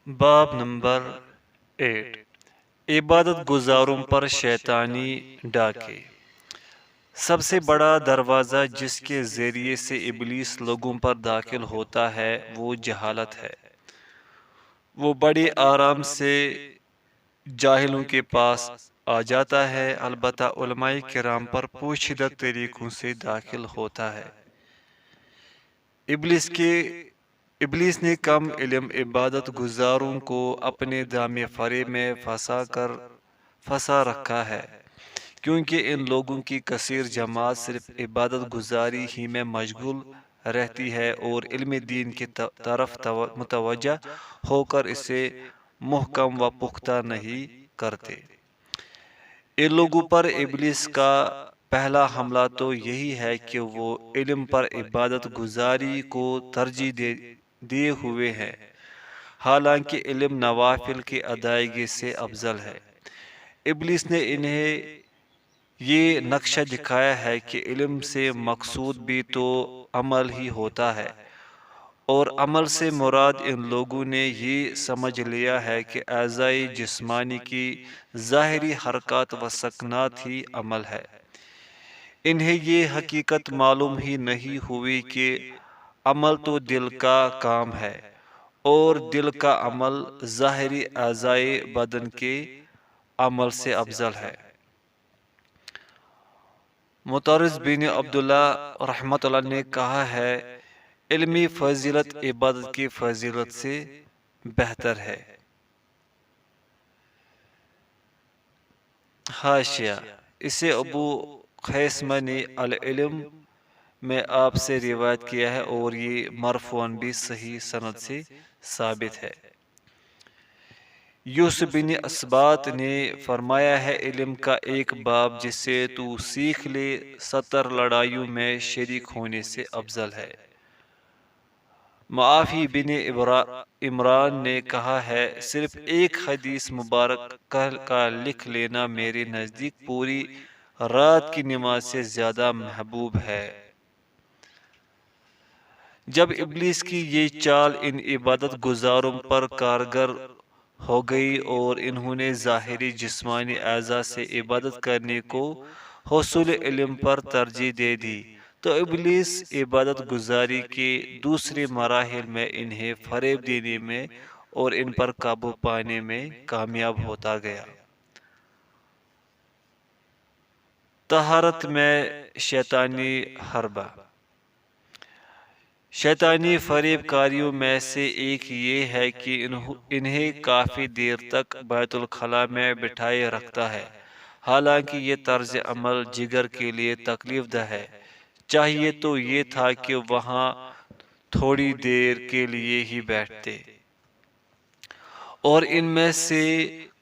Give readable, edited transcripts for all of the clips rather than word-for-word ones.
باب نمبر 8 عبادت گزاروں پر شیطانی ڈاکے۔ سب سے بڑا دروازہ جس کے ذریعے سے ابلیس لوگوں پر داخل ہوتا ہے وہ جہالت ہے۔ وہ بڑے آرام سے جاہلوں کے پاس آ جاتا ہے، البتہ علماء کرام پر پوشیدہ طریقوں سے داخل ہوتا ہے۔ ابلیس نے کم علم عبادت گزاروں کو اپنے دام فریب میں پھنسا رکھا ہے، کیونکہ ان لوگوں کی کثیر جماعت صرف عبادت گزاری ہی میں مشغول رہتی ہے اور علم دین کی طرف متوجہ ہو کر اسے محکم و پختہ نہیں کرتے۔ ان لوگوں پر ابلیس کا پہلا حملہ تو یہی ہے کہ وہ علم پر عبادت گزاری کو ترجیح دیے ہوئے ہیں، حالانکہ علم نوافل کی ادائیگی سے افضل ہے۔ ابلیس نے انہیں یہ نقشہ دکھایا ہے کہ علم سے مقصود بھی تو عمل ہی ہوتا ہے، اور عمل سے مراد ان لوگوں نے یہ سمجھ لیا ہے کہ اعضاء جسمانی کی ظاہری حرکات و سکنات ہی عمل ہے۔ انہیں یہ حقیقت معلوم ہی نہیں ہوئی کہ عمل تو دل کا کام ہے، اور دل کا عمل ظاہری اعضاء بدن کے عمل سے افضل ہے۔ مطرز بن عبداللہ رحمۃ اللہ نے کہا ہے، علمی فضیلت عبادت کی فضیلت سے بہتر ہے۔ حاشیہ: اسے ابو خیثمہ نے العلم میں آپ سے روایت کیا ہے اور یہ مرفوعاً بھی صحیح سند سے ثابت ہے۔ یوسف بن اسبات نے فرمایا ہے، علم کا ایک باب جسے تو سیکھ لے 70 لڑائیوں میں شریک ہونے سے افضل ہے۔ معافی بن عمران نے کہا ہے، صرف ایک حدیث مبارک کا لکھ لینا میرے نزدیک پوری رات کی نماز سے زیادہ محبوب ہے۔ جب ابلیس کی یہ چال ان عبادت گزاروں پر کارگر ہو گئی اور انہوں نے ظاہری جسمانی اعضاء سے عبادت کرنے کو حصول علم پر ترجیح دے دی، تو ابلیس عبادت گزاری کے دوسرے مراحل میں انہیں فریب دینے میں اور ان پر قابو پانے میں کامیاب ہوتا گیا۔ طہارت میں شیطانی حربہ۔ شیطانی فریب کاریوں میں سے ایک یہ ہے کہ انہیں کافی دیر تک بیت الخلاء میں بٹھائے رکھتا ہے، حالانکہ یہ طرز عمل جگر کے لیے تکلیف دہ ہے۔ چاہیے تو یہ تھا کہ وہاں تھوڑی دیر کے لیے ہی بیٹھتے۔ اور ان میں سے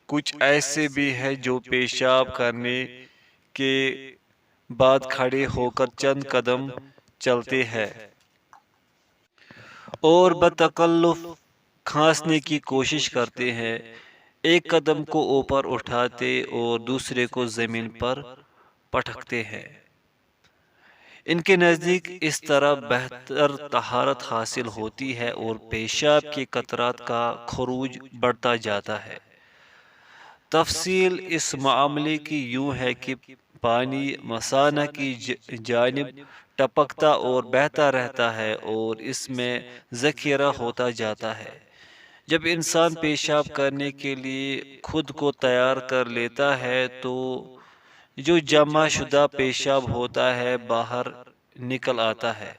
کچھ ایسے بھی ہیں جو پیشاب کرنے کے بعد کھڑے ہو کر چند قدم چلتے ہیں اور بتکلف کھانسنے کی کوشش کرتے ہیں، ایک قدم کو اوپر اٹھاتے اور دوسرے کو زمین پر پٹکتے ہیں۔ ان کے نزدیک اس طرح بہتر طہارت حاصل ہوتی ہے اور پیشاب کے قطرات کا خروج بڑھتا جاتا ہے۔ تفصیل اس معاملے کی یوں ہے کہ پانی مثانہ کی جانب ٹپکتا اور بہتا رہتا ہے اور اس میں ذخیرہ ہوتا جاتا ہے۔ جب انسان پیشاب کرنے کے لیے خود کو تیار کر لیتا ہے تو جو جمع شدہ پیشاب ہوتا ہے باہر نکل آتا ہے۔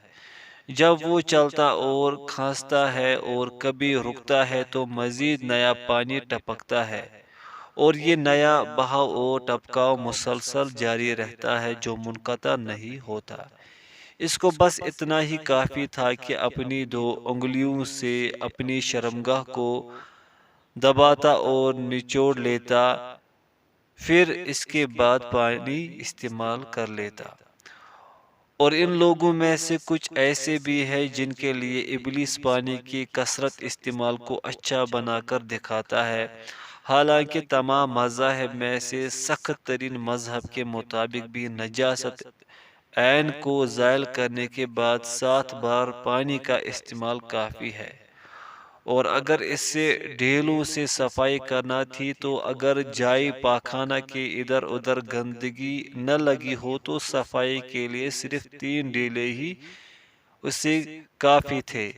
جب وہ چلتا اور کھانستا ہے اور کبھی رکتا ہے تو مزید نیا پانی ٹپکتا ہے، اور یہ نیا بہاؤ اور ٹپکاؤ مسلسل جاری رہتا ہے جو منقطع نہیں ہوتا۔ اس کو بس اتنا ہی کافی تھا کہ اپنی 2 انگلیوں سے اپنی شرمگاہ کو دباتا اور نچوڑ لیتا، پھر اس کے بعد پانی استعمال کر لیتا۔ اور ان لوگوں میں سے کچھ ایسے بھی ہیں جن کے لیے ابلیس پانی کی کثرت استعمال کو اچھا بنا کر دکھاتا ہے، حالانکہ تمام مذاہب میں سے سخت ترین مذہب کے مطابق بھی نجاست عین کو زائل کرنے کے بعد 7 بار پانی کا استعمال کافی ہے۔ اور اگر اس سے ڈھیلوں سے صفائی کرنا تھی تو اگر جائے پاخانہ کے ادھر ادھر گندگی نہ لگی ہو تو صفائی کے لیے صرف 3 ڈھیلے ہی اسے کافی تھے،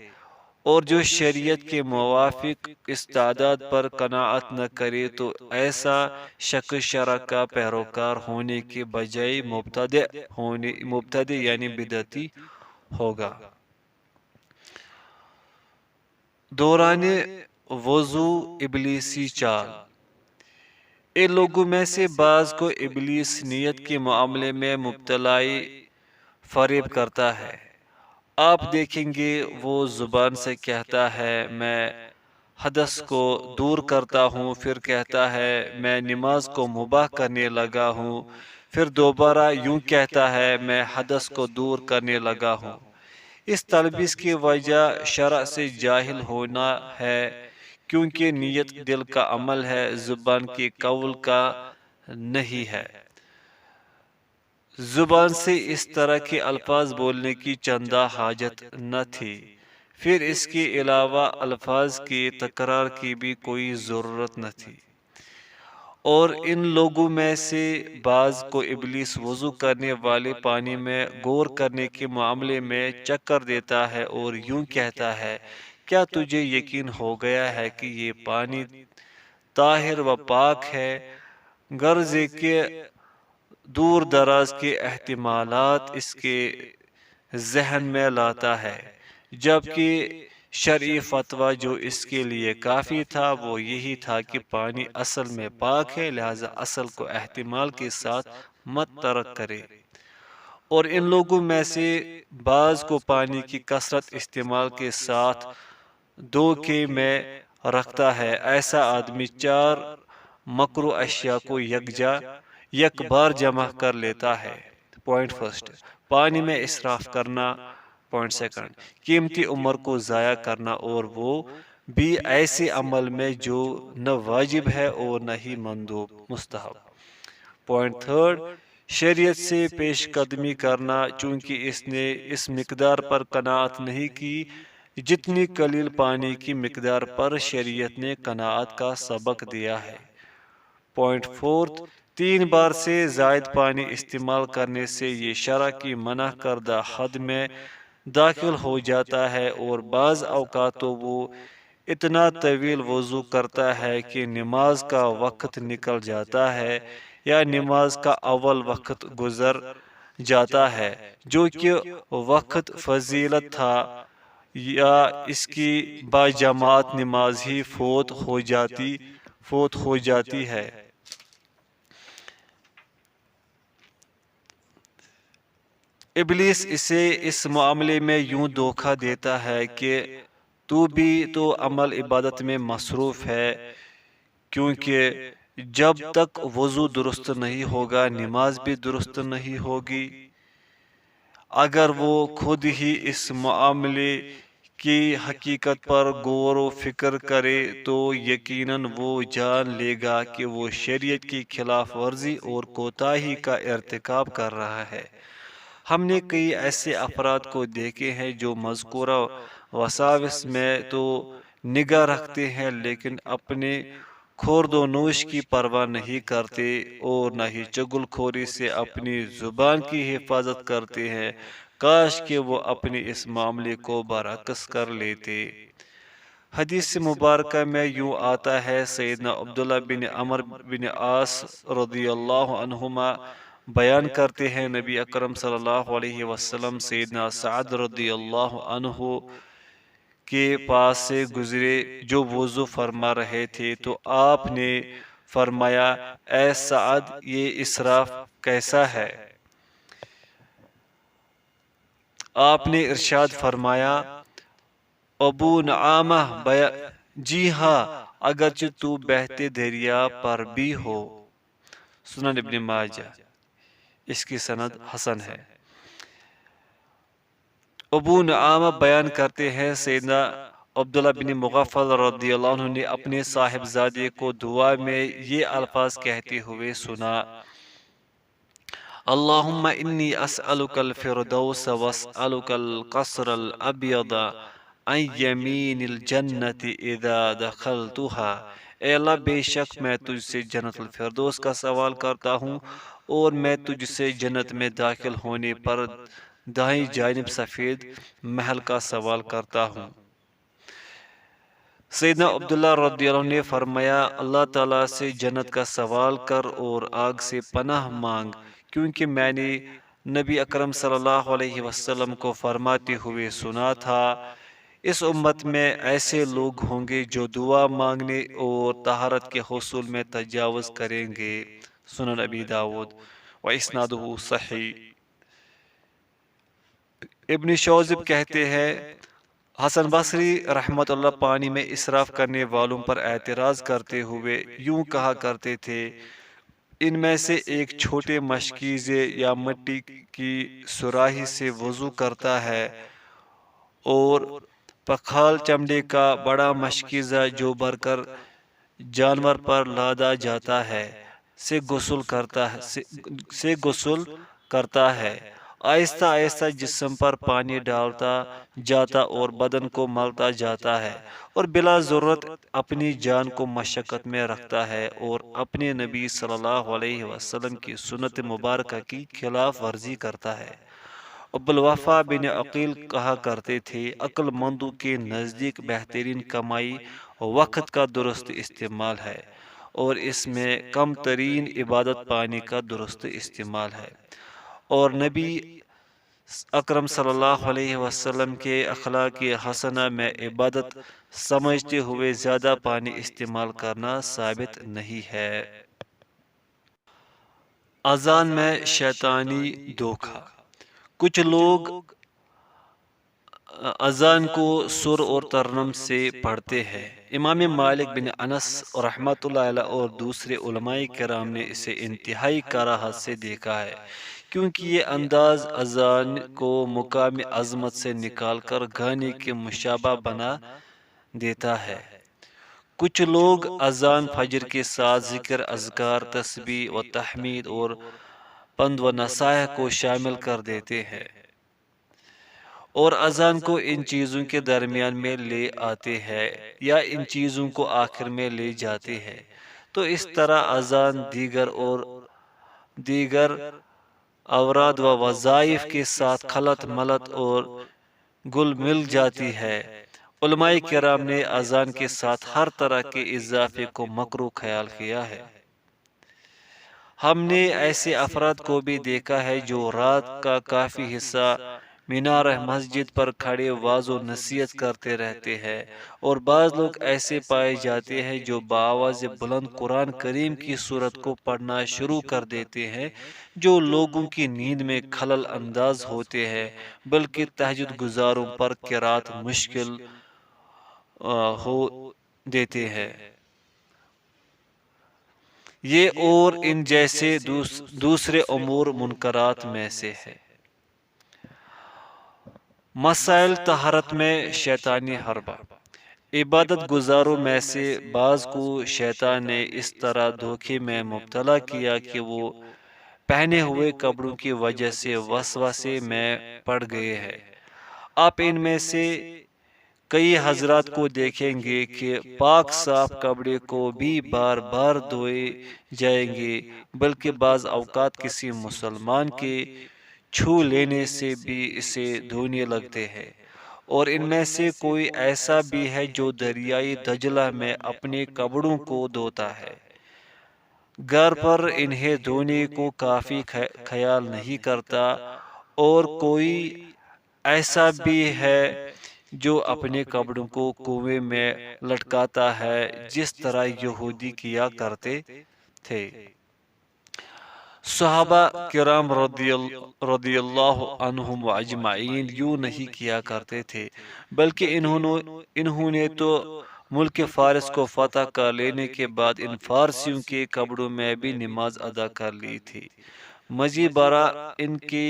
اور جو شریعت کے موافق اس تعداد پر قناعت نہ کرے تو ایسا شخص شرع کا پیروکار ہونے کے بجائے مبتدع یعنی بدعتی ہوگا۔ دوران وضو ابلیسی چال۔ ان لوگوں میں سے بعض کو ابلیس نیت کے معاملے میں مبتلائی فریب کرتا ہے۔ آپ دیکھیں گے وہ زبان سے کہتا ہے میں حدث کو دور کرتا ہوں، پھر کہتا ہے میں نماز کو مباح کرنے لگا ہوں، پھر دوبارہ یوں کہتا ہے میں حدث کو دور کرنے لگا ہوں۔ اس تلبیس کی وجہ شرع سے جاہل ہونا ہے، کیونکہ نیت دل کا عمل ہے، زبان کے قول کا نہیں ہے۔ زبان سے اس طرح کے الفاظ بولنے کی چندہ حاجت نہ تھی، پھر اس کے علاوہ الفاظ کے تکرار کی بھی کوئی ضرورت نہ تھی۔ اور ان لوگوں میں سے بعض کو ابلیس وضو کرنے والے پانی میں غور کرنے کے معاملے میں چکر دیتا ہے اور یوں کہتا ہے کیا تجھے یقین ہو گیا ہے کہ یہ پانی طاہر و پاک ہے؟ غرض یہ کہ دور دراز کے احتمالات اس کے ذہن میں لاتا ہے، جبکہ شرعی فتویٰ جو اس کے لیے کافی تھا وہ یہی تھا کہ پانی اصل میں پاک ہے، لہذا اصل کو احتمال کے ساتھ مت ترک کرے۔ اور ان لوگوں میں سے بعض کو پانی کی کثرت استعمال کے ساتھ دھوکے میں رکھتا ہے۔ ایسا آدمی 4 مکروہ اشیاء کو یک بار جمع کر لیتا ہے۔ پوائنٹ فرسٹ، پانی میں اسراف کرنا۔ پوائنٹ سیکنڈ، قیمتی عمر کو ضائع کرنا، اور وہ بھی ایسے عمل میں جو نہ واجب ہے اور نہ ہی مندوب مستحب۔ پوائنٹ تھرڈ، شریعت سے پیش قدمی کرنا، چونکہ اس نے اس مقدار پر قناعت نہیں کی جتنی قلیل پانی کی مقدار پر شریعت نے قناعت کا سبق دیا ہے۔ پوائنٹ فورتھ، 3 بار سے زائد پانی استعمال کرنے سے یہ شرع کی منع کردہ حد میں داخل ہو جاتا ہے، اور بعض اوقات تو وہ اتنا طویل وضو کرتا ہے کہ نماز کا وقت نکل جاتا ہے یا نماز کا اول وقت گزر جاتا ہے جو کہ وقت فضیلت تھا، یا اس کی باجماعت نماز ہی فوت ہو جاتی ہے۔ ابلیس اسے اس معاملے میں یوں دھوکہ دیتا ہے کہ تو بھی تو عمل عبادت میں مصروف ہے، کیونکہ جب تک وضو درست نہیں ہوگا نماز بھی درست نہیں ہوگی۔ اگر وہ خود ہی اس معاملے کی حقیقت پر غور و فکر کرے تو یقیناً وہ جان لے گا کہ وہ شریعت کی خلاف ورزی اور کوتاہی کا ارتکاب کر رہا ہے۔ ہم نے کئی ایسے افراد کو دیکھے ہیں جو مذکورہ وساوس میں تو نگاہ رکھتے ہیں لیکن اپنے خورد و نوش کی پرواہ نہیں کرتے اور نہ ہی چغل خوری سے اپنی زبان کی حفاظت کرتے ہیں۔ کاش کہ وہ اپنے اس معاملے کو برعکس کر لیتے۔ حدیث مبارکہ میں یوں آتا ہے، سیدنا عبداللہ بن عمر بن عاص رضی اللہ عنہما بیان کرتے ہیں، نبی اکرم صلی اللہ علیہ وسلم سیدنا سعد رضی اللہ عنہ کے پاس سے گزرے جو وضو فرما رہے تھے تو آپ نے فرمایا اے سعد یہ اسراف کیسا ہے؟ آپ نے ارشاد فرمایا ابو نعامہ جی ہاں اگرچہ تو بہتے دریا پر بھی ہو۔ سنن ابن ماجہ، اس کی سند حسن ہے۔ ابو نعامہ بیان کرتے ہیں سیدنا عبداللہ بن مغفل رضی اللہ عنہ نے اپنے صاحبزادے کو دعا میں یہ الفاظ کہتے ہوئے سنا، اللہم انی اسألک الفردوس واسألک القصر الابیض عن یمین الجنت اذا دخلتها، اے اللہ بے شک میں تجھ سے جنت الفردوس کا سوال کرتا ہوں، اور میں تجھ سے جنت میں داخل ہونے پر دائیں جانب سفید محل کا سوال کرتا ہوں۔ سیدنا عبداللہ رضی اللہ عنہ نے فرمایا، اللہ تعالیٰ سے جنت کا سوال کر اور آگ سے پناہ مانگ، کیونکہ میں نے نبی اکرم صلی اللہ علیہ وسلم کو فرماتے ہوئے سنا تھا، اس امت میں ایسے لوگ ہوں گے جو دعا مانگنے اور طہارت کے حصول میں تجاوز کریں گے۔ سنن ابی داود و اسنادہ صحیح۔ ابن شوذب کہتے ہیں، حسن بصری رحمت اللہ پانی میں اسراف کرنے والوں پر اعتراض کرتے ہوئے یوں کہا کرتے تھے، ان میں سے ایک چھوٹے مشکیزے یا مٹی کی سراہی سے وضو کرتا ہے، اور پکھال چمڑے کا بڑا مشکیزہ جو بھر کر جانور پر لادا جاتا ہے سے غسل کرتا ہے، آہستہ آہستہ جسم پر پانی ڈالتا جاتا اور بدن کو ملتا جاتا ہے، اور بلا ضرورت اپنی جان کو مشقت میں رکھتا ہے اور اپنے نبی صلی اللہ علیہ وسلم کی سنت مبارکہ کی خلاف ورزی کرتا ہے۔ ابوالوفا بن عقیل کہا کرتے تھے، عقل مندوں کے نزدیک بہترین کمائی وقت کا درست استعمال ہے، اور اس میں کم ترین عبادت پانی کا درست استعمال ہے، اور نبی اکرم صلی اللہ علیہ وسلم کے اخلاق حسنہ میں عبادت سمجھتے ہوئے زیادہ پانی استعمال کرنا ثابت نہیں ہے۔ اذان میں شیطانی دھوکہ۔ کچھ لوگ اذان کو سر اور ترنم سے پڑھتے ہیں۔ امام مالک بن انس رحمۃ اللہ علیہ اور دوسرے علماء کرام نے اسے انتہائی کراہت سے دیکھا ہے، کیونکہ یہ انداز اذان کو مقام عظمت سے نکال کر گانے کے مشابہ بنا دیتا ہے۔ کچھ لوگ اذان فجر کے ساتھ ذکر، اذکار، تسبیح و تحمید اور پند و نصائح کو شامل کر دیتے ہیں، اور اذان کو ان چیزوں کے درمیان میں لے آتے ہیں یا ان چیزوں کو آخر میں لے جاتے ہیں، تو اس طرح اذان دیگر اوراد و وظائف کے ساتھ خلط ملط اور گل مل جاتی ہے۔ علماء کرام نے اذان کے ساتھ ہر طرح کے اضافے کو مکروہ خیال کیا ہے۔ ہم نے ایسے افراد کو بھی دیکھا ہے جو رات کا کافی حصہ مینارہ مسجد پر کھڑے واعظ و نصیحت کرتے رہتے ہیں، اور بعض لوگ ایسے پائے جاتے ہیں جو بآواز بلند قرآن کریم کی سورت کو پڑھنا شروع کر دیتے ہیں، جو لوگوں کی نیند میں خلل انداز ہوتے ہیں، بلکہ تہجد گزاروں پر قرات مشکل ہو دیتے ہیں۔ یہ اور ان جیسے دوسرے امور منکرات میں سے ہے۔ مسائل طہارت میں شیطانی حربہ۔ عبادت گزاروں میں سے بعض کو شیطان نے اس طرح دھوکے میں مبتلا کیا کہ وہ پہنے ہوئے کپڑوں کی وجہ سے وسوسے میں پڑ گئے ہیں۔ آپ ان میں سے کئی حضرات کو دیکھیں گے کہ پاک صاف کپڑے کو بھی بار بار دھوئے جائیں گے، بلکہ بعض اوقات کسی مسلمان کے چھو لینے سے بھی اسے دھونے لگتے ہیں، اور ان میں سے کوئی ایسا بھی ہے جو دریائے دجلہ میں اپنے کپڑوں کو دھوتا ہے، گھر پر انہیں دھونے کو کافی خیال نہیں کرتا، اور کوئی ایسا بھی ہے جو اپنے کپڑوں کو کنویں میں لٹکاتا ہے، جس طرح یہودی کیا کرتے تھے۔ صحابہ کرام رضی اللہ عنہم اجمعین یوں نہیں کیا کرتے تھے، بلکہ انہوں نے تو ملک فارس کو فتح کر لینے کے بعد ان فارسیوں کے کپڑوں میں بھی نماز ادا کر لی تھی۔ مزید برآں ان کے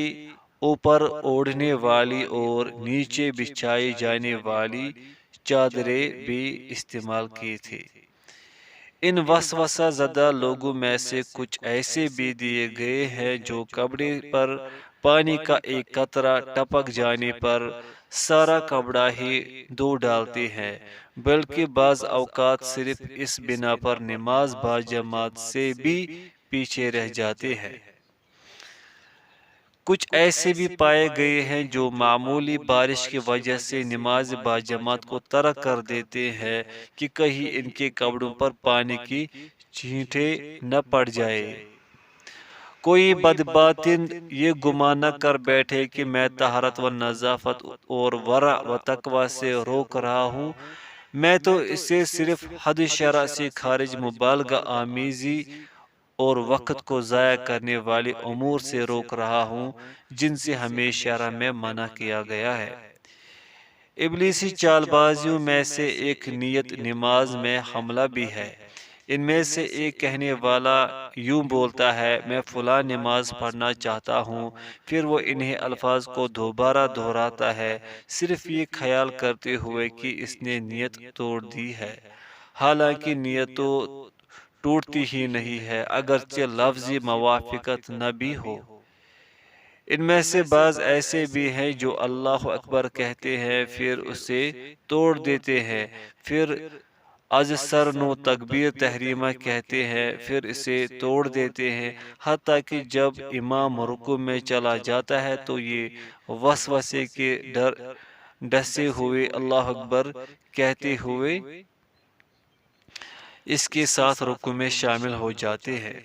اوپر اوڑھنے والی اور نیچے بچھائی جانے والی چادریں بھی استعمال کی تھی۔ ان وسوسہ زدہ لوگوں میں سے کچھ ایسے بھی دیے گئے ہیں جو کپڑے پر پانی کا ایک قطرہ ٹپک جانے پر سارا کپڑا ہی دھو ڈالتے ہیں، بلکہ بعض اوقات صرف اس بنا پر نماز باجماعت سے بھی پیچھے رہ جاتے ہیں۔ کچھ ایسے بھی پائے گئے ہیں جو معمولی بارش کی وجہ سے نماز باجماعت کو ترک کر دیتے ہیں کہ کہیں ان کے کپڑوں پر پانی کی چھینٹیں نہ پڑ جائے۔ کوئی بدباطن یہ گمان نہ کر بیٹھے کہ میں طہارت و نظافت اور ورع و تقوی سے روک رہا ہوں، میں تو اسے صرف حد شرع سے خارج مبالغہ آمیزی اور وقت کو ضائع کرنے والے امور سے روک رہا ہوں جن سے ہمیں شرع میں منع کیا گیا ہے۔ ابلیسی چال بازیوں میں سے ایک نیت نماز میں حملہ بھی ہے۔ ان میں سے ایک کہنے والا یوں بولتا ہے، میں فلاں نماز پڑھنا چاہتا ہوں، پھر وہ انہی الفاظ کو دوبارہ دہراتا ہے، صرف یہ خیال کرتے ہوئے کہ اس نے نیت توڑ دی ہے، حالانکہ نیت تو ٹوٹتی ہی نہیں ہے اگرچہ لفظی موافقت نہ بھی ہو۔ ان میں سے بعض ایسے بھی ہیں جو اللہ اکبر کہتے ہیں پھر اسے توڑ دیتے ہیں، پھر از سر نو تکبیر تحریمہ کہتے ہیں پھر اسے توڑ دیتے ہیں، حتیٰ کہ جب امام رکوع میں چلا جاتا ہے تو یہ وسوسے کے ڈسے ہوئے اللہ اکبر کہتے ہوئے اس کے ساتھ رکوع میں شامل ہو جاتے ہیں۔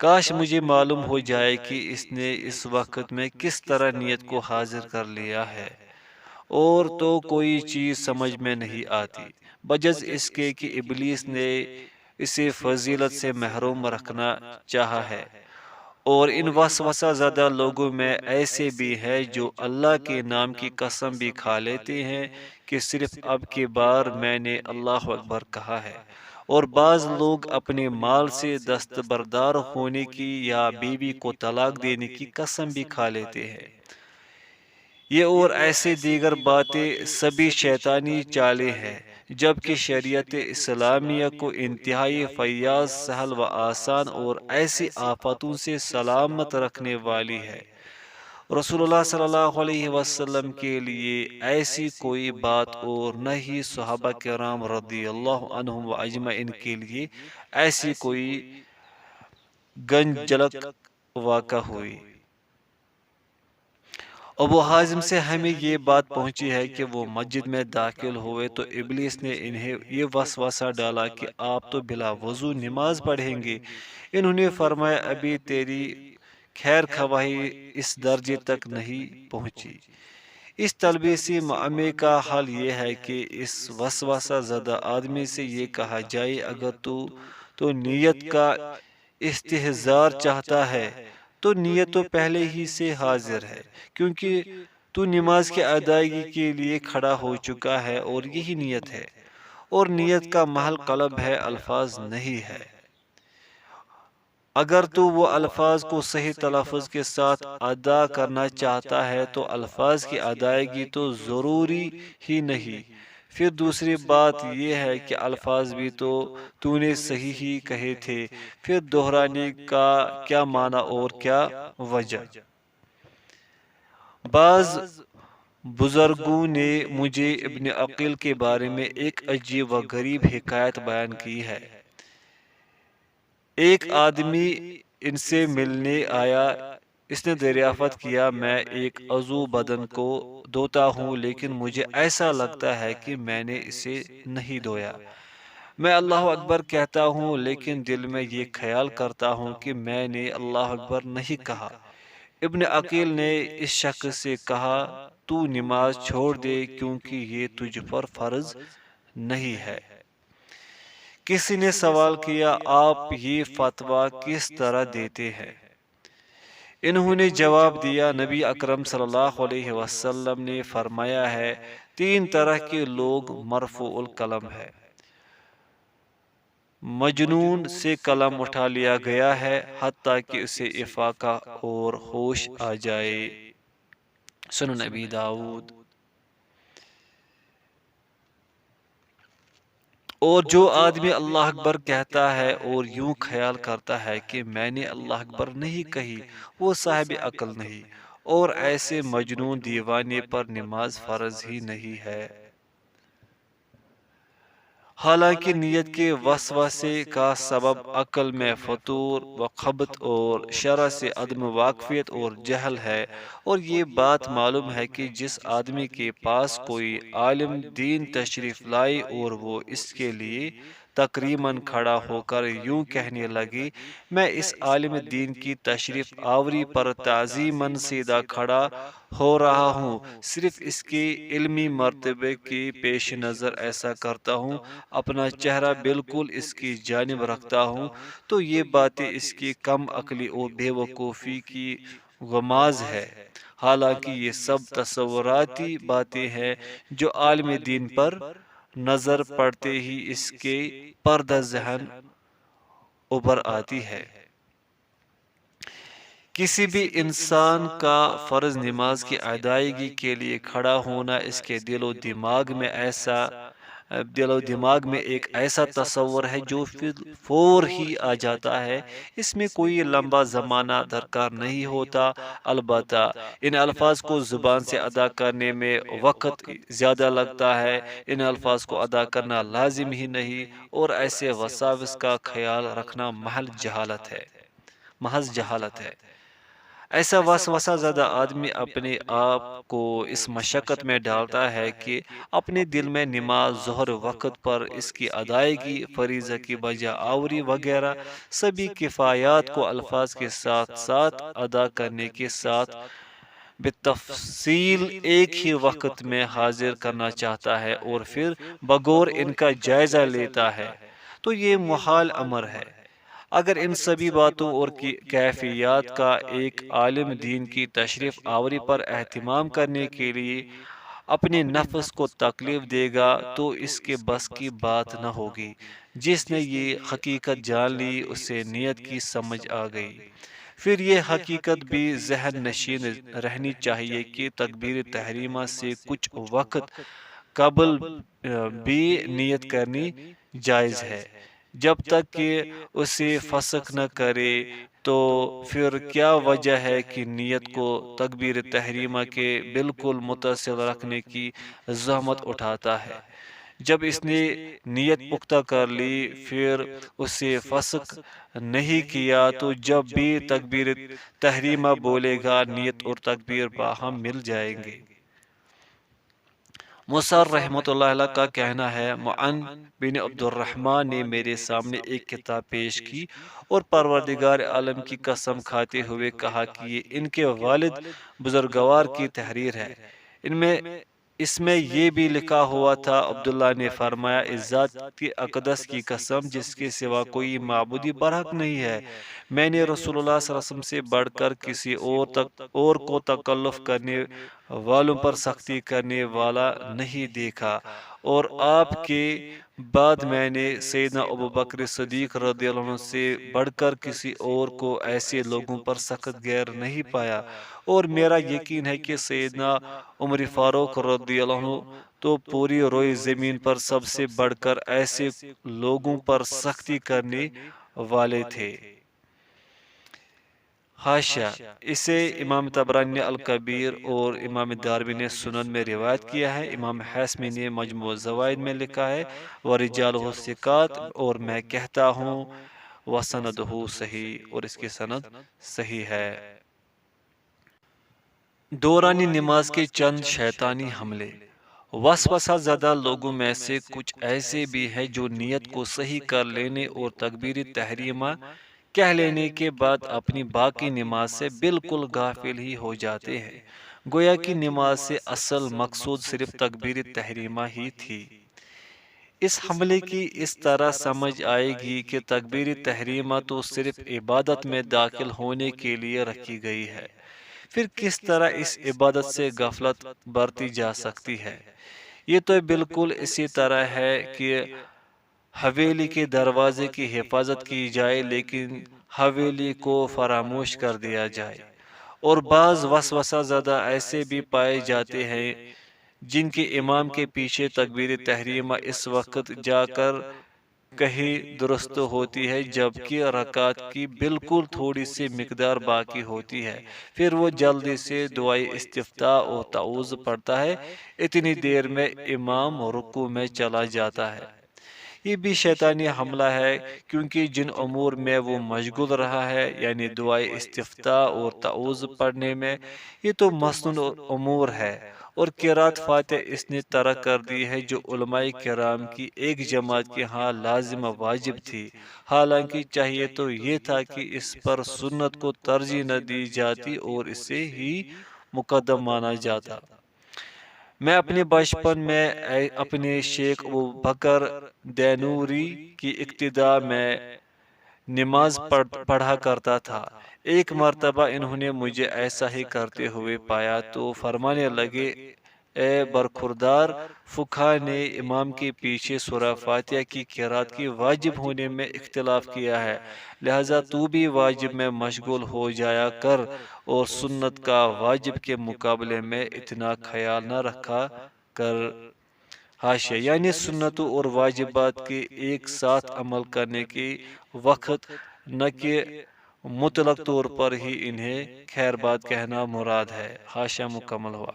کاش مجھے معلوم ہو جائے کہ اس نے اس وقت میں کس طرح نیت کو حاضر کر لیا ہے، اور تو کوئی چیز سمجھ میں نہیں آتی، بجز اس کے کہ ابلیس نے اسے فضیلت سے محروم رکھنا چاہا ہے۔ اور ان وسوسہ زدہ لوگوں میں ایسے بھی ہیں جو اللہ کے نام کی قسم بھی کھا لیتے ہیں کہ صرف اب کی بار میں نے اللہ اکبر کہا ہے، اور بعض لوگ اپنے مال سے دستبردار ہونے کی یا بیوی کو طلاق دینے کی قسم بھی کھا لیتے ہیں۔ یہ اور ایسے دیگر باتیں سبھی شیطانی چالیں ہیں، جبکہ شریعت اسلامیہ کو انتہائی فیاض، سہل و آسان اور ایسی آفتوں سے سلامت رکھنے والی ہے۔ رسول اللہ صلی اللہ علیہ وسلم کے لیے ایسی کوئی بات اور نہ ہی صحابہ کرام رضی اللہ عنہم و اجمعین کے لیے ایسی کوئی گنجلک واقع ہوئی۔ ابو حازم سے ہمیں یہ بات پہنچی ہے کہ وہ مسجد میں داخل ہوئے تو ابلیس نے انہیں یہ وسوسہ ڈالا کہ آپ تو بلا وضو نماز پڑھیں گے۔ انہوں نے فرمایا، ابھی تیری خیر خواہی اس درجے تک نہیں پہنچی۔ اس تلبیسی معمے کا حل یہ ہے کہ اس وسوسہ زدہ آدمی سے یہ کہا جائے، اگر تو نیت کا استحضار چاہتا ہے تو نیت تو پہلے ہی سے حاضر ہے، کیونکہ تو نماز کی ادائیگی کے لیے کھڑا ہو چکا ہے اور یہی نیت ہے، اور نیت کا محل قلب ہے، الفاظ نہیں ہے۔ اگر تو وہ الفاظ کو صحیح تلفظ کے ساتھ ادا کرنا چاہتا ہے تو الفاظ کی ادائیگی تو ضروری ہی نہیں۔ پھر دوسری بات یہ ہے کہ الفاظ بھی تو نے صحیح ہی کہے تھے، پھر دہرانے کا کیا معنی اور کیا وجہ؟ بعض بزرگوں نے مجھے ابن عقیل کے بارے میں ایک عجیب و غریب حکایت بیان کی ہے۔ ایک آدمی ان سے ملنے آیا، اس نے دریافت کیا، میں ایک عضو بدن کو دھوتا ہوں لیکن مجھے ایسا لگتا ہے کہ میں نے اسے نہیں دھویا۔ میں اللہ اکبر کہتا ہوں لیکن دل میں یہ خیال کرتا ہوں کہ میں نے اللہ اکبر نہیں کہا۔ ابن عقیل نے اس شخص سے کہا، تو نماز چھوڑ دے کیونکہ یہ تجھ پر فرض نہیں ہے۔ کسی نے سوال کیا، آپ یہ فتویٰ کس طرح دیتے ہیں؟ انہوں نے جواب دیا، نبی اکرم صلی اللہ علیہ وسلم نے فرمایا ہے، 3 طرح کے لوگ مرفوع القلم ہے۔ مجنون سے قلم اٹھا لیا گیا ہے حتیٰ کہ اسے افاقہ اور ہوش آ جائے۔ سنن ابی داؤد۔ اور جو آدمی اللہ اکبر کہتا ہے اور یوں خیال کرتا ہے کہ میں نے اللہ اکبر نہیں کہی، وہ صاحب عقل نہیں، اور ایسے مجنون دیوانے پر نماز فرض ہی نہیں ہے۔ حالانکہ نیت کے وسوسے کا سبب عقل میں فطور و خبط اور شرع سے عدم واقفیت اور جہل ہے، اور یہ بات معلوم ہے کہ جس آدمی کے پاس کوئی عالم دین تشریف لائے اور وہ اس کے لیے تقریباً کھڑا ہو کر یوں کہنے لگے، میں اس عالم دین کی تشریف آوری پر تعظیماً سیدھا کھڑا ہو رہا ہوں، صرف اس کے علمی مرتبے کے پیش نظر ایسا کرتا ہوں، اپنا چہرہ بالکل اس کی جانب رکھتا ہوں، تو یہ باتیں اس کی کم عقلی اور بے وقوفی کی غماز ہے۔ حالانکہ یہ سب تصوراتی باتیں ہیں جو عالم دین پر نظر پڑتے ہی اس کے پردہ ذہن ابھر آتی ہے۔ کسی بھی انسان کا فرض نماز کی ادائیگی کے لیے کھڑا ہونا اس کے دل و دماغ میں ایک ایسا تصور ہے جو فور ہی آ جاتا ہے، اس میں کوئی لمبا زمانہ درکار نہیں ہوتا۔ البتہ ان الفاظ کو زبان سے ادا کرنے میں وقت زیادہ لگتا ہے، ان الفاظ کو ادا کرنا لازم ہی نہیں، اور ایسے وساوس کا خیال رکھنا محض جہالت ہے۔ ایسا وسوسہ زدہ آدمی اپنے آپ کو اس مشقت میں ڈالتا ہے کہ اپنے دل میں نماز ظہر وقت پر، اس کی ادائیگی، فریضہ کی بجا آوری وغیرہ سبھی کفایات کو الفاظ کے ساتھ ساتھ ادا کرنے کے ساتھ بالتفصیل ایک ہی وقت میں حاضر کرنا چاہتا ہے، اور پھر بغور ان کا جائزہ لیتا ہے، تو یہ محال امر ہے۔ اگر ان سبھی باتوں اور کیفیات کا ایک عالم دین کی تشریف آوری پر اہتمام کرنے کے لیے اپنے نفس کو تکلیف دے گا تو اس کے بس کی بات نہ ہوگی۔ جس نے یہ حقیقت جان لی اسے نیت کی سمجھ آ گئی۔ پھر یہ حقیقت بھی ذہن نشین رہنی چاہیے کہ تکبیر تحریمہ سے کچھ وقت قبل بھی نیت کرنی جائز ہے، جب تک کہ اسے فسخ نہ کرے۔ تو پھر کیا وجہ ہے کہ نیت کو تکبیر تحریمہ کے بالکل متصل رکھنے کی زحمت اٹھاتا ہے؟ جب اس نے نیت پختہ کر لی پھر اسے فسخ نہیں کیا تو جب بھی تکبیر تحریمہ بولے گا نیت اور تکبیر باہم مل جائیں گے۔ مصعب رحمۃ اللہ علیہ کا کہنا ہے، معن بن عبد الرحمن نے میرے سامنے ایک کتاب پیش کی اور پروردگار عالم کی قسم کھاتے ہوئے کہا کہ یہ ان کے والد بزرگوار کی تحریر ہے، اس میں یہ بھی لکھا ہوا تھا۔ عبداللہ نے فرمایا، اس ذات کی اقدس کی قسم جس کے سوا کوئی معبودی برحق نہیں ہے، میں نے رسول اللہ صلی اللہ علیہ وسلم سے بڑھ کر کسی اور کو تکلف کرنے والوں پر سختی کرنے والا نہیں دیکھا، اور آپ کے بعد میں نے سیدنا ابوبکر صدیق رضی اللہ عنہ سے بڑھ کر کسی اور کو ایسے لوگوں پر سخت گیر نہیں پایا، اور میرا یقین ہے کہ سیدنا عمر فاروق رضی اللہ عنہ تو پوری روئے زمین پر سب سے بڑھ کر ایسے لوگوں پر سختی کرنے والے تھے۔ حاشیہ، اسے امام طبرانی نے الکبیر اور امام دارمی نے سنن میں روایت کیا ہے۔ امام حیثمی نے مجموع الزوائد میں لکھا ہے، وَرِجَالُهُ ثِقَات، اور میں کہتا ہوں وَسَنَدُهُ صحیح، اور اس کی سند صحیح ہے۔ دورانی نماز کے چند شیطانی حملے۔ وسوسہ زدہ لوگوں میں سے کچھ ایسے بھی ہیں جو نیت کو صحیح کر لینے اور تکبیر تحریمہ کہہ لینے کے بعد اپنی باقی نماز سے بالکل غافل ہی ہو جاتے ہیں، گویا کہ نماز سے اصل مقصود صرف تکبیر تحریمہ ہی تھی۔ اس حملے کی اس طرح سمجھ آئے گی کہ تکبیر تحریمہ تو صرف عبادت میں داخل ہونے کے لیے رکھی گئی ہے، پھر کس طرح اس عبادت سے غفلت برتی جا سکتی ہے؟ یہ تو بالکل اسی طرح ہے کہ حویلی کے دروازے کی حفاظت کی جائے لیکن حویلی کو فراموش کر دیا جائے۔ اور بعض وسوسہ زدہ ایسے بھی پائے جاتے ہیں جن کے امام کے پیچھے تکبیر تحریمہ اس وقت جا کر کہیں درست ہوتی ہے جبکہ رکعت کی بالکل تھوڑی سی مقدار باقی ہوتی ہے، پھر وہ جلدی سے دعائے استفتاح اور تعوذ پڑھتا ہے۔ اتنی دیر میں امام رکوع میں چلا جاتا ہے۔ یہ بھی شیطانی حملہ ہے، کیونکہ جن امور میں وہ مشغول رہا ہے، یعنی دعائے استفتاح اور تعوذ پڑھنے میں، یہ تو مسنون امور ہے، اور قرات فاتح اس نے ترک کر دی ہے، جو علماء کرام کی ایک جماعت کے ہاں لازم و واجب تھی۔ حالانکہ چاہیے تو یہ تھا کہ اس پر سنت کو ترجیح نہ دی جاتی اور اسے ہی مقدم مانا جاتا۔ میں اپنے بچپن میں اپنے شیخ ابو بکر دینوری کی اقتداء میں نماز پڑھا کرتا تھا۔ ایک مرتبہ انہوں نے مجھے ایسا ہی کرتے ہوئے پایا تو فرمانے لگے، اے برخوردار، فقہا نے امام کے پیچھے سورہ فاتحہ کی قرات کی واجب ہونے میں اختلاف کیا ہے، لہذا تو بھی واجب میں مشغول ہو جایا کر اور سنت کا واجب کے مقابلے میں اتنا خیال نہ رکھا کر۔ حاشیہ، یعنی سنتوں اور واجبات کے ایک ساتھ عمل کرنے کے وقت نہ کہ مطلق طور پر ہی انہیں خیر بات کہنا مراد ہے۔ حاشیہ مکمل ہوا۔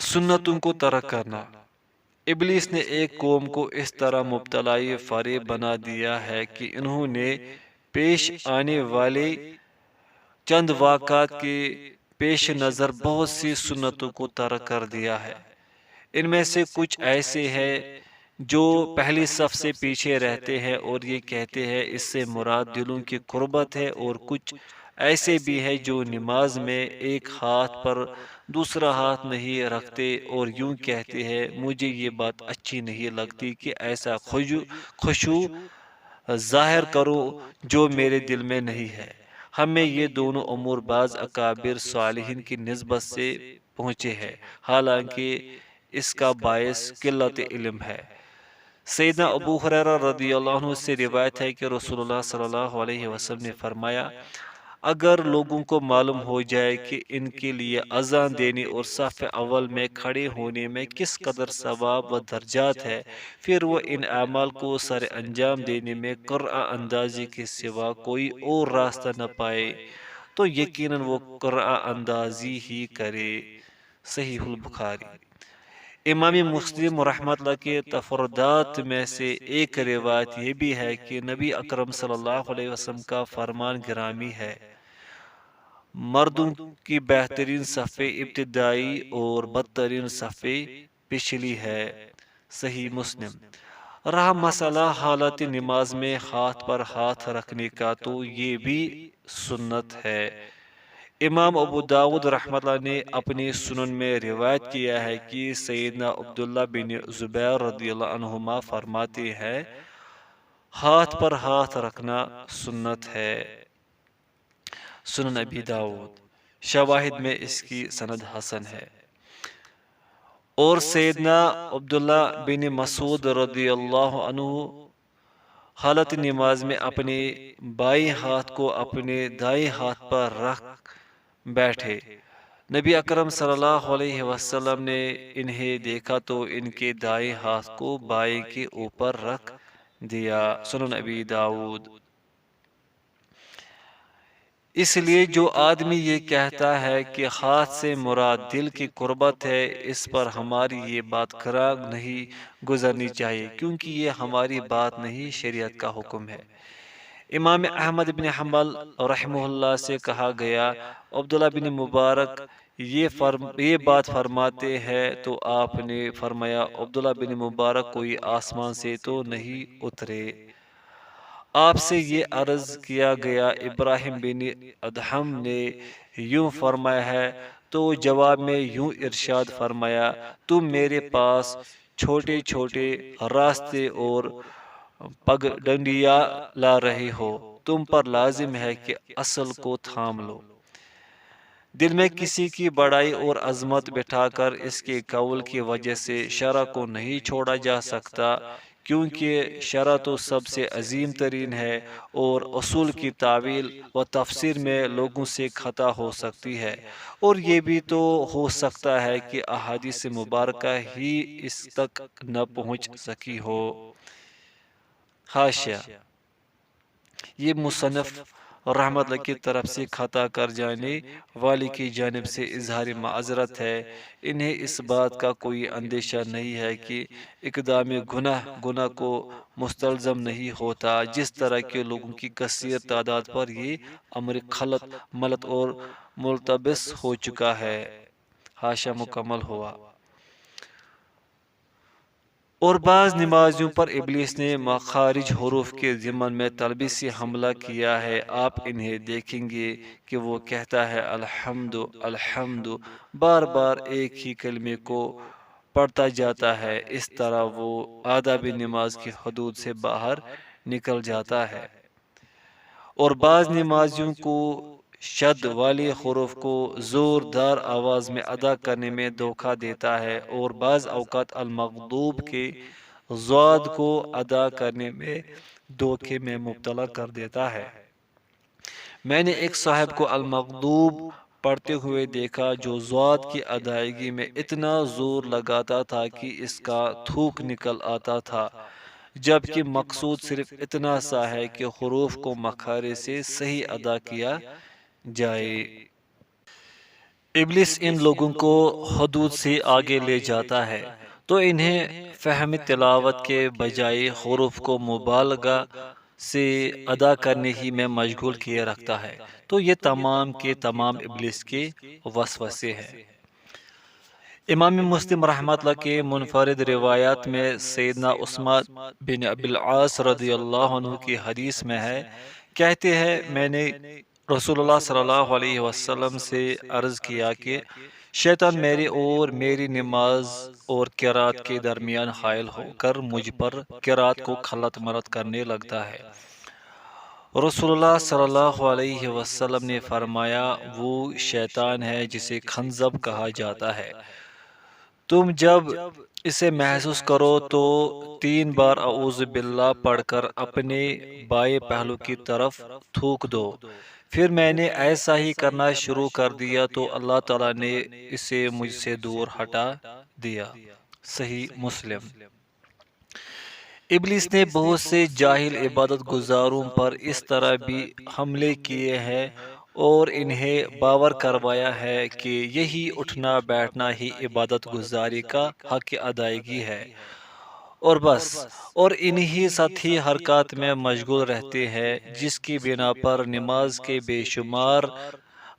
سنتوں کو ترک کرنا۔ ابلیس نے ایک قوم کو اس طرح مبتلائی فریب بنا دیا ہے کہ انہوں نے پیش آنے والے چند واقعات کے پیش نظر بہت سی سنتوں کو ترک کر دیا ہے۔ ان میں سے کچھ ایسے ہیں جو پہلی صف سے پیچھے رہتے ہیں اور یہ کہتے ہیں اس سے مراد دلوں کی قربت ہے، اور کچھ ایسے بھی ہیں جو نماز میں ایک ہاتھ پر دوسرا ہاتھ نہیں رکھتے اور یوں کہتے ہیں مجھے یہ بات اچھی نہیں لگتی کہ ایسا خشوع ظاہر کرو جو میرے دل میں نہیں ہے۔ ہمیں یہ دونوں امور بعض اکابر صالحین کی نسبت سے پہنچے ہیں، حالانکہ اس کا باعث قلت علم ہے۔ سیدنا ابو ہریرہ رضی اللہ عنہ سے روایت ہے کہ رسول اللہ صلی اللہ علیہ وسلم نے فرمایا، اگر لوگوں کو معلوم ہو جائے کہ ان کے لیے اذان دینے اور صف اول میں کھڑے ہونے میں کس قدر ثواب و درجات ہے، پھر وہ ان اعمال کو سر انجام دینے میں قرعہ اندازی کے سوا کوئی اور راستہ نہ پائے تو یقیناً وہ قرعہ اندازی ہی کرے۔ صحیح البخاری۔ امام مسلم رحمۃ اللہ کے تفردات میں سے ایک روایت یہ بھی ہے کہ نبی اکرم صلی اللہ علیہ وسلم کا فرمان گرامی ہے، مردوں کی بہترین صفیں ابتدائی اور بدترین صفیں پچھلی ہے۔ صحیح مسلم۔ رہا مسئلہ حالت نماز میں ہاتھ پر ہاتھ رکھنے کا تو یہ بھی سنت ہے۔ امام ابو داود رحمۃ اللہ نے اپنی سنن میں روایت کیا ہے کہ سیدنا عبداللہ بن زبیر رضی اللہ عنہما فرماتے ہیں، ہاتھ پر ہاتھ رکھنا سنت ہے۔ سنن ابی داود۔ شواہد میں اس کی سند حسن ہے۔ اور سیدنا عبداللہ بن مسعود رضی اللہ عنہ حالت نماز میں اپنے بائیں ہاتھ کو اپنے دائیں ہاتھ پر رکھ بیٹھے۔ نبی اکرم صلی اللہ علیہ وسلم نے انہیں دیکھا تو ان کے دائیں ہاتھ کو بائیں کے اوپر رکھ دیا۔ سنن ابی داود۔ اس لیے جو آدمی یہ کہتا ہے کہ ہاتھ سے مراد دل کی قربت ہے، اس پر ہماری یہ بات خراب نہیں گزرنی چاہیے، کیونکہ یہ ہماری بات نہیں، شریعت کا حکم ہے۔ امام احمد بن حنبل رحمہ اللہ سے کہا گیا، عبداللہ بن مبارک یہ بات فرماتے ہیں تو آپ نے فرمایا، عبداللہ بن مبارک کوئی آسمان سے تو نہیں اترے۔ آپ سے یہ عرض کیا گیا، ابراہیم بن ادہم نے یوں فرمایا ہے، تو جواب میں یوں ارشاد فرمایا، تم میرے پاس چھوٹے چھوٹے راستے اور پگڈنڈیاں لا رہے ہو، تم پر لازم ہے کہ اصل کو تھام لو۔ دل میں کسی کی بڑائی اور عظمت بٹھا کر اس کے قول کی وجہ سے شرع کو نہیں چھوڑا جا سکتا، کیونکہ شرع تو سب سے عظیم ترین ہے، اور اصول کی تعویل و تفسیر میں لوگوں سے خطا ہو سکتی ہے، اور یہ بھی تو ہو سکتا ہے کہ احادیث مبارکہ ہی اس تک نہ پہنچ سکی ہو۔ حاشیہ: یہ مصنف رحمت اللہ کی طرف سے خطا کر جانے والے کی جانب سے اظہار معذرت ہے۔ انہیں اس بات کا کوئی اندیشہ نہیں ہے کہ اقدام گناہ کو مستلزم نہیں ہوتا، جس طرح کے لوگوں کی کثیر تعداد پر یہ امر خلط ملت اور ملتبس ہو چکا ہے۔ حاشیہ مکمل ہوا۔ اور بعض نمازیوں پر ابلیس نے مخارج حروف کے ضمن میں تلبیسی حملہ کیا ہے۔ آپ انہیں دیکھیں گے کہ وہ کہتا ہے الحمد الحمد، بار بار ایک ہی کلمے کو پڑھتا جاتا ہے۔ اس طرح وہ آداب نماز کی حدود سے باہر نکل جاتا ہے، اور بعض نمازیوں کو شد والے حروف کو زوردار آواز میں ادا کرنے میں دھوکہ دیتا ہے، اور بعض اوقات المغضوب کے ضاد کو ادا کرنے میں دھوکے میں مبتلا کر دیتا ہے۔ میں نے ایک صاحب کو المغضوب پڑھتے ہوئے دیکھا جو ضاد کی ادائیگی میں اتنا زور لگاتا تھا کہ اس کا تھوک نکل آتا تھا، جبکہ مقصود صرف اتنا سا ہے کہ حروف کو مخارج سے صحیح ادا کیا جائے۔ ابلیس ان لوگوں کو حدود سے آگے لے جاتا ہے تو انہیں فہم تلاوت کے بجائے حروف کو مبالغہ سے ادا کرنے ہی میں مشغول کیے رکھتا ہے۔ تو یہ تمام کے تمام ابلیس کے وسوسے ہیں۔ امام مسلم رحمۃ اللہ کے منفرد روایات میں سیدنا عثمان بن ابی العاص رضی اللہ عنہ کی حدیث میں ہے، کہتے ہیں میں نے رسول اللہ صلی اللہ علیہ وسلم سے عرض کیا کہ شیطان میرے اور میری نماز اور قرات کے درمیان حائل ہو کر مجھ پر قرات کو خلط ملط کرنے لگتا ہے۔ رسول اللہ صلی اللہ علیہ وسلم نے فرمایا وہ شیطان ہے جسے خنزب کہا جاتا ہے، تم جب اسے محسوس کرو تو 3 بار اعوذ باللہ پڑھ کر اپنے بائیں پہلو کی طرف تھوک دو۔ پھر میں نے ایسا ہی کرنا شروع کر دیا تو اللہ تعالیٰ نے اسے مجھ سے دور ہٹا دیا۔ صحیح مسلم۔ ابلیس نے بہت سے جاہل عبادت گزاروں پر اس طرح بھی حملے کیے ہیں اور انہیں باور کروایا ہے کہ یہی اٹھنا بیٹھنا ہی عبادت گزاری کا حق ادائیگی ہے، اور بس، اور انہی سطحی حرکات میں مشغول رہتے ہیں جس کی بنا پر نماز کے بے شمار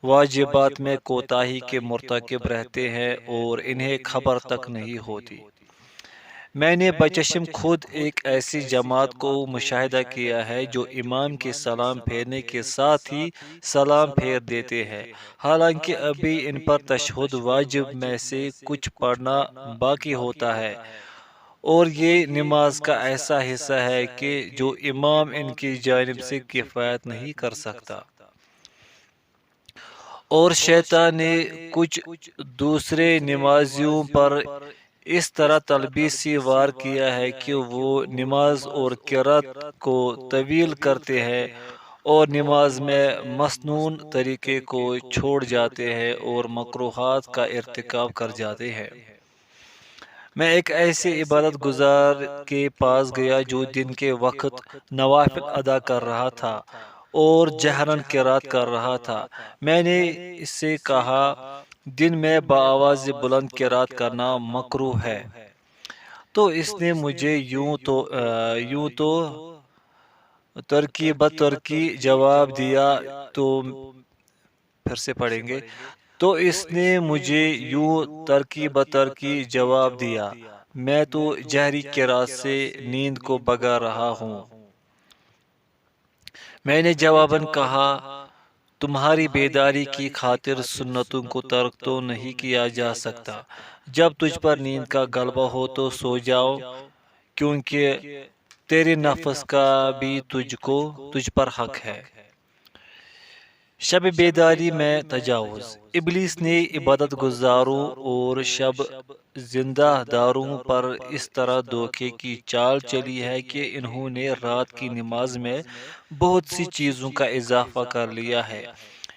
واجبات میں کوتاہی کے مرتکب رہتے ہیں اور انہیں خبر تک نہیں ہوتی۔ میں نے بچشم خود ایک ایسی جماعت کو مشاہدہ کیا ہے جو امام کے سلام پھیرنے کے ساتھ ہی سلام پھیر دیتے ہیں، حالانکہ ابھی ان پر تشہد واجب میں سے کچھ پڑھنا باقی ہوتا ہے، اور یہ نماز کا ایسا حصہ ہے کہ جو امام ان کی جانب سے کفایت نہیں کر سکتا۔ اور شیطان نے کچھ دوسرے نمازیوں پر اس طرح تلبیسی وار کیا ہے کہ وہ نماز اور قرات کو طویل کرتے ہیں اور نماز میں مسنون طریقے کو چھوڑ جاتے ہیں اور مکروہات کا ارتکاب کر جاتے ہیں۔ میں ایک ایسے عبادت گزار کے پاس گیا جو دن کے وقت نوافل ادا کر رہا تھا اور جہراً قرات کر رہا تھا۔ میں نے اس سے کہا دن میں بآواز بلند قرات کرنا مکروہ ہے، تو اس نے مجھے یوں تو ترکی بترکی جواب دیا تو پھر سے پڑھیں گے۔ تو اس نے مجھے یوں ترکی بترکی جواب دیا میں تو جہری قرات سے نیند کو بگا رہا ہوں۔ میں نے جواباً کہا تمہاری بیداری کی خاطر سنتوں کو ترک تو نہیں کیا جا سکتا، جب تجھ پر نیند کا غلبہ ہو تو سو جاؤ، کیونکہ تیرے نفس کا بھی تجھ پر حق ہے۔ شب بیداری میں تجاوز۔ ابلیس نے عبادت گزاروں اور شب زندہ داروں پر اس طرح دھوکے کی چال چلی ہے کہ انہوں نے رات کی نماز میں بہت سی چیزوں کا اضافہ کر لیا ہے۔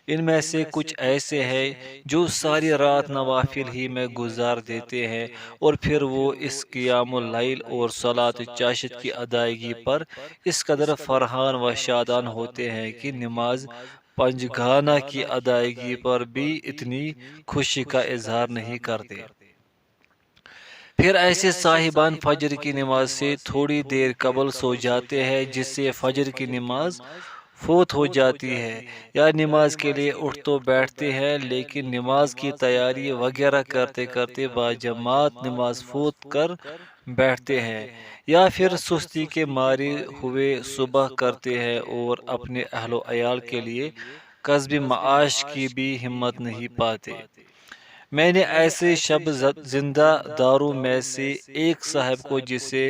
ان میں سے کچھ ایسے ہیں جو ساری رات نوافل ہی میں گزار دیتے ہیں، اور پھر وہ اس قیام اللیل اور صلاۃ چاشت کی ادائیگی پر اس قدر فرحان و شادان ہوتے ہیں کہ نماز پنجگانہ کی ادائیگی پر بھی اتنی خوشی کا اظہار نہیں کرتے۔ پھر ایسے صاحبان فجر کی نماز سے تھوڑی دیر قبل سو جاتے ہیں، جس سے فجر کی نماز فوت ہو جاتی ہے، یا نماز کے لیے اٹھ تو بیٹھتے ہیں لیکن نماز کی تیاری وغیرہ کرتے کرتے باجماعت نماز فوت کر بیٹھتے ہیں، یا پھر سستی کے مارے ہوئے صبح کرتے ہیں اور اپنے اہل و عیال کے لیے کسب معاش کی بھی ہمت نہیں پاتے۔ میں نے ایسے شب زندہ داروں میں سے ایک صاحب کو، جسے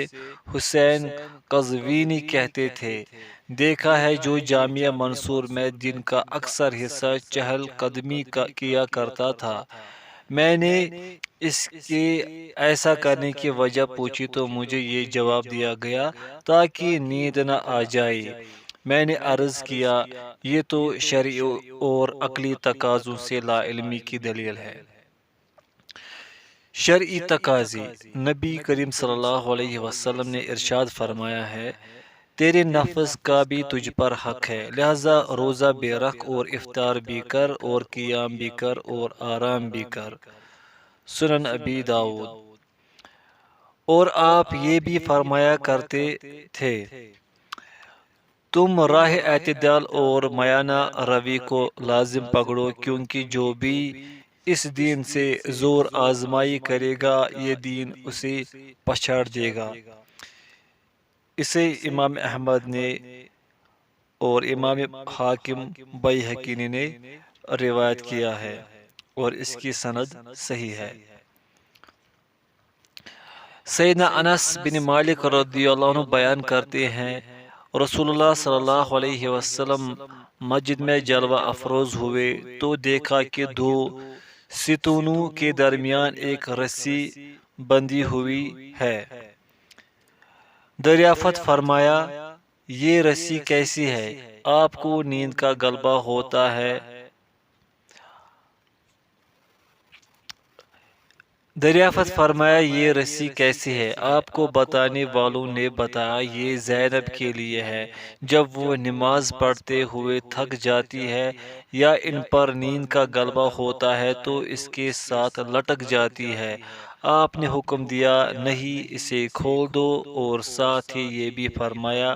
حسین قزوینی کہتے تھے، دیکھا ہے، جو جامعہ منصور میں دن کا اکثر حصہ چہل قدمی کیا کرتا تھا۔ میں نے اس کے ایسا کرنے کی وجہ پوچھی تو مجھے یہ جواب دیا گیا تاکہ نیند نہ آ جائے۔ میں نے عرض کیا، یہ تو شرعی اور عقلی تقاضوں سے لا علمی کی دلیل ہے۔ شرعی تقاضے۔ نبی کریم صلی اللہ علیہ وسلم نے ارشاد فرمایا ہے، تیرے نفس کا بھی تجھ پر حق ہے، لہذا روزہ بھی رکھ اور افطار بھی کر اور قیام بھی کر اور آرام بھی کر۔ سنن ابی داؤد۔ اور آپ یہ بھی فرمایا کرتے تھے، تم راہ اعتدال اور میانہ روی کو لازم پکڑو، کیونکہ جو بھی اس دین سے زور آزمائی کرے گا یہ دین اسے پچھاڑ دے گا۔ اسے امام احمد نے اور امام حاکم بیہقی نے روایت کیا ہے اور اس کی سند صحیح ہے۔ سیدنا انس بن مالک رضی اللہ عنہ بیان کرتے ہیں، رسول اللہ صلی اللہ علیہ وسلم مسجد میں جلوہ افروز ہوئے تو دیکھا کہ دو ستونوں کے درمیان ایک رسی بندھی ہوئی ہے۔ دریافت فرمایا، یہ رسی کیسی ہے؟ آپ کو نیند کا غلبہ ہوتا ہے؟ دریافت فرمایا، یہ رسی کیسی ہے؟ آپ کو بتانے والوں نے بتایا، یہ زینب کے لیے ہے، جب وہ نماز پڑھتے ہوئے تھک جاتی ہے یا ان پر نیند کا غلبہ ہوتا ہے تو اس کے ساتھ لٹک جاتی ہے۔ آپ نے حکم دیا، نہیں، اسے کھول دو، اور ساتھ ہی یہ بھی فرمایا،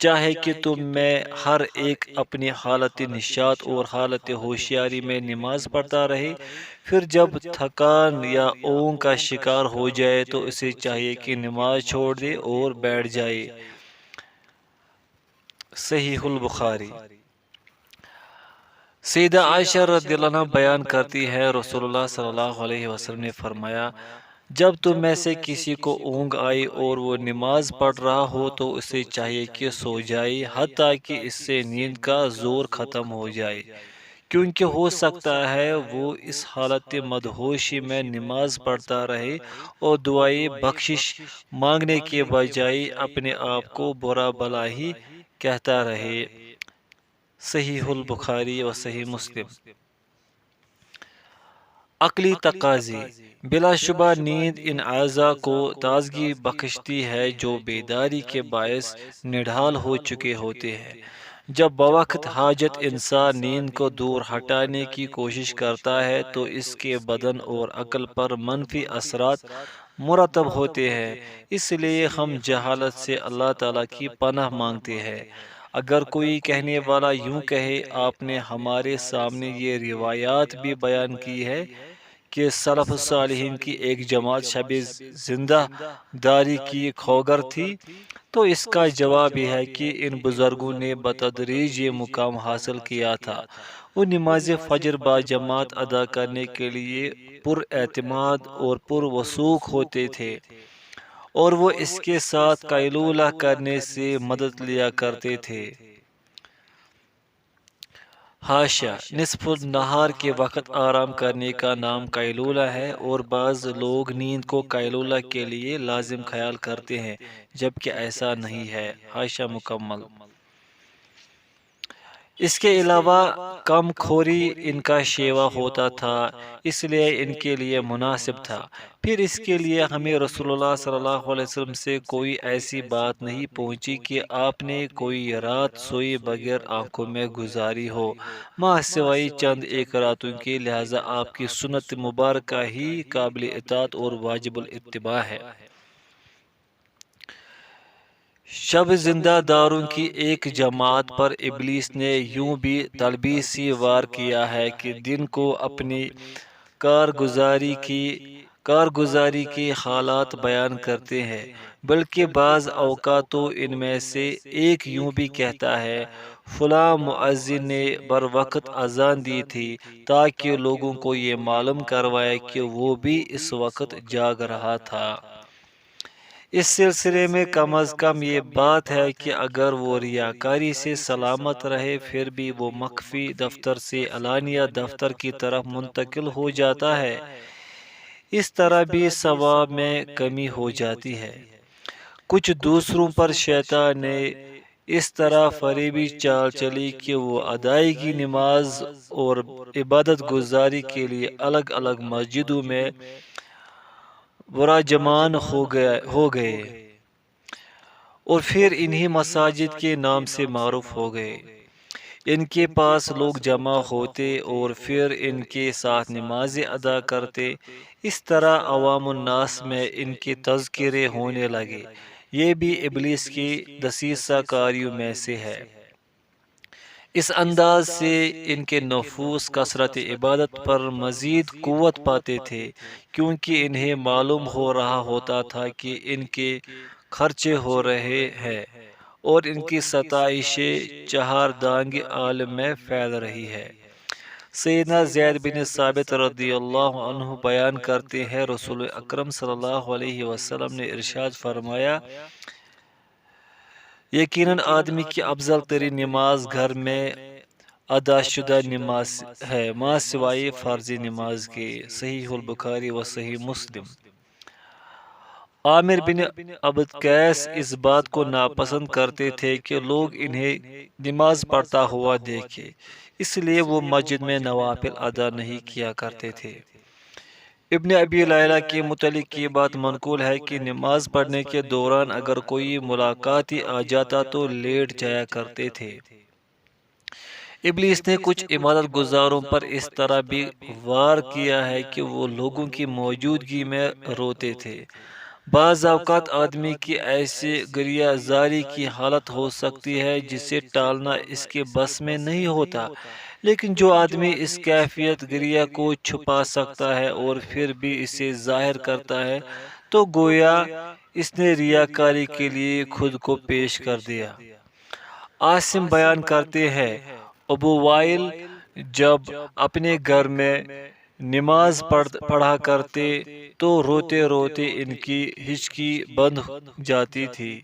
چاہے کہ تم میں ہر ایک اپنی حالت نشاط اور حالت ہوشیاری میں نماز پڑھتا رہے، پھر جب تھکان یا اونگ کا شکار ہو جائے تو اسے چاہیے کہ نماز چھوڑ دے اور بیٹھ جائے۔ صحیح البخاری۔ سیدہ عائشہ رضی اللہ عنہ بیان کرتی ہے، رسول اللہ صلی اللہ علیہ وسلم نے فرمایا، جب تم میں سے کسی کو اونگ آئی اور وہ نماز پڑھ رہا ہو تو اسے چاہیے کہ سو جائے حتیٰ کہ اس سے نیند کا زور ختم ہو جائے، کیونکہ ہو سکتا ہے وہ اس حالت مدہوشی میں نماز پڑھتا رہے اور دعائے بخشش مانگنے کے بجائے اپنے آپ کو برا بھلا ہی کہتا رہے۔ صحیح البخاری و صحیح مسلم۔ عقلی تقاضے۔ بلا شبہ نیند ان اعضاء کو تازگی بخشتی ہے جو بیداری کے باعث نڈھال ہو چکے ہوتے ہیں۔ جب بوقت حاجت انسان نیند کو دور ہٹانے کی کوشش کرتا ہے تو اس کے بدن اور عقل پر منفی اثرات مرتب ہوتے ہیں۔ اس لیے ہم جہالت سے اللہ تعالیٰ کی پناہ مانگتے ہیں۔ اگر کوئی کہنے والا یوں کہے، آپ نے ہمارے سامنے یہ روایات بھی بیان کی ہے کہ سلف صالحین کی ایک جماعت شب زندہ داری کی خوگر تھی، تو اس کا جواب یہ ہے کہ ان بزرگوں نے بتدریج یہ مقام حاصل کیا تھا۔ وہ نماز فجر باجماعت ادا کرنے کے لیے پر اعتماد اور پر وثوق ہوتے تھے، اور وہ اس کے ساتھ قیلولہ کرنے سے مدد لیا کرتے تھے۔ حاشا، نصف النہار کے وقت آرام کرنے کا نام قیلولہ ہے، اور بعض لوگ نیند کو قیلولہ کے لیے لازم خیال کرتے ہیں جبکہ ایسا نہیں ہے۔ حاشا مکمل۔ اس کے علاوہ کم خوری ان کا شیوا ہوتا تھا، اس لیے ان کے لیے مناسب تھا۔ پھر اس کے لیے ہمیں رسول اللہ صلی اللہ علیہ وسلم سے کوئی ایسی بات نہیں پہنچی کہ آپ نے کوئی رات سوئے بغیر آنکھوں میں گزاری ہو، ماہ سوائے چند ایک راتوں کے، لہذا آپ کی سنت مبارکہ ہی قابل اطاعت اور واجب الاتباع ہے۔ شب زندہ داروں کی ایک جماعت پر ابلیس نے یوں بھی تلبیسی وار کیا ہے کہ دن کو اپنی کارگزاری کی حالات بیان کرتے ہیں، بلکہ بعض اوقات تو ان میں سے ایک یوں بھی کہتا ہے، فلاں مؤذن نے بروقت اذان دی تھی تاکہ لوگوں کو یہ معلوم کروائے کہ وہ بھی اس وقت جاگ رہا تھا۔ اس سلسلے میں کم از کم یہ بات ہے کہ اگر وہ ریاکاری سے سلامت رہے پھر بھی وہ مخفی دفتر سے علانیہ دفتر کی طرف منتقل ہو جاتا ہے، اس طرح بھی ثواب میں کمی ہو جاتی ہے۔ کچھ دوسروں پر شیطان نے اس طرح فریبی چال چلی کہ وہ ادائیگی نماز اور عبادت گزاری کے لیے الگ الگ مسجدوں میں براجمان ہو گئے اور پھر انہی مساجد کے نام سے معروف ہو گئے۔ ان کے پاس لوگ جمع ہوتے اور پھر ان کے ساتھ نمازیں ادا کرتے، اس طرح عوام الناس میں ان کے تذکرے ہونے لگے۔ یہ بھی ابلیس کی دسیسہ کاریوں میں سے ہے۔ اس انداز سے ان کے نفوس کثرت عبادت پر مزید قوت پاتے تھے، کیونکہ انہیں معلوم ہو رہا ہوتا تھا کہ ان کے خرچے ہو رہے ہیں اور ان کی ستائش چہار دانگ عالم میں پھیل رہی ہے۔ سیدنا زید بن ثابت رضی اللہ عنہ بیان کرتے ہیں، رسول اکرم صلی اللہ علیہ وسلم نے ارشاد فرمایا، یقیناً آدمی کی افضل ترین نماز گھر میں ادا شدہ نماز ہے، ماں سوائے فرض نماز کے۔ صحیح البخاری و صحیح مسلم۔ عامر بن عبد قیس اس بات کو ناپسند کرتے تھے کہ لوگ انہیں نماز پڑھتا ہوا دیکھے، اس لیے وہ مسجد میں نوافل ادا نہیں کیا کرتے تھے۔ ابن ابی لیلہ کے متعلق یہ بات منقول ہے کہ نماز پڑھنے کے دوران اگر کوئی ملاقاتی آ جاتا تو لیٹ جایا کرتے تھے۔ ابلیس نے کچھ عبادت گزاروں پر اس طرح بھی وار کیا ہے کہ وہ لوگوں کی موجودگی میں روتے تھے۔ بعض اوقات آدمی کی ایسی گریہ زاری کی حالت ہو سکتی ہے جسے ٹالنا اس کے بس میں نہیں ہوتا، لیکن جو آدمی اس کیفیت گریہ کو چھپا سکتا ہے اور پھر بھی اسے ظاہر کرتا ہے تو گویا اس نے ریاکاری کے لیے خود کو پیش کر دیا۔ عاصم بیان کرتے ہیں، ابو وائل جب اپنے گھر میں نماز پڑھا کرتے تو روتے روتے ان کی ہچکی بند جاتی تھی۔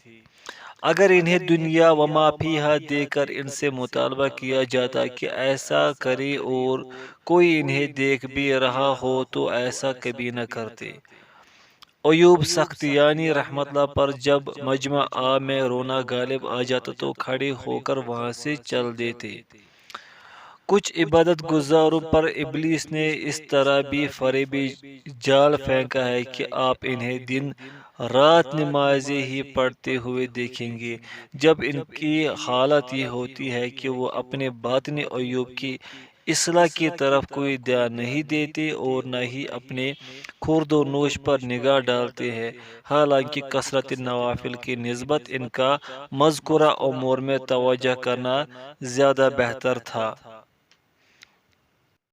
اگر انہیں دنیا و ما فیہا دے کر ان سے مطالبہ کیا جاتا کہ ایسا کرے اور کوئی انہیں دیکھ بھی رہا ہو تو ایسا کبھی نہ کرتے۔ ایوب سختیانی رحمت اللہ پر جب مجمع عام میں رونا غالب آ جاتا تو کھڑے ہو کر وہاں سے چل دیتے۔ کچھ عبادت گزاروں پر ابلیس نے اس طرح بھی فریبی جال پھینکا ہے کہ آپ انہیں دن رات نمازیں ہی پڑھتے ہوئے دیکھیں گے، جب ان کی حالت یہ ہوتی ہے کہ وہ اپنے باطنی عیوب کی اصلاح کی طرف کوئی دھیان نہیں دیتے اور نہ ہی اپنے خورد و نوش پر نگاہ ڈالتے ہیں، حالانکہ کثرت نوافل کی نسبت ان کا مذکورہ امور میں توجہ کرنا زیادہ بہتر تھا۔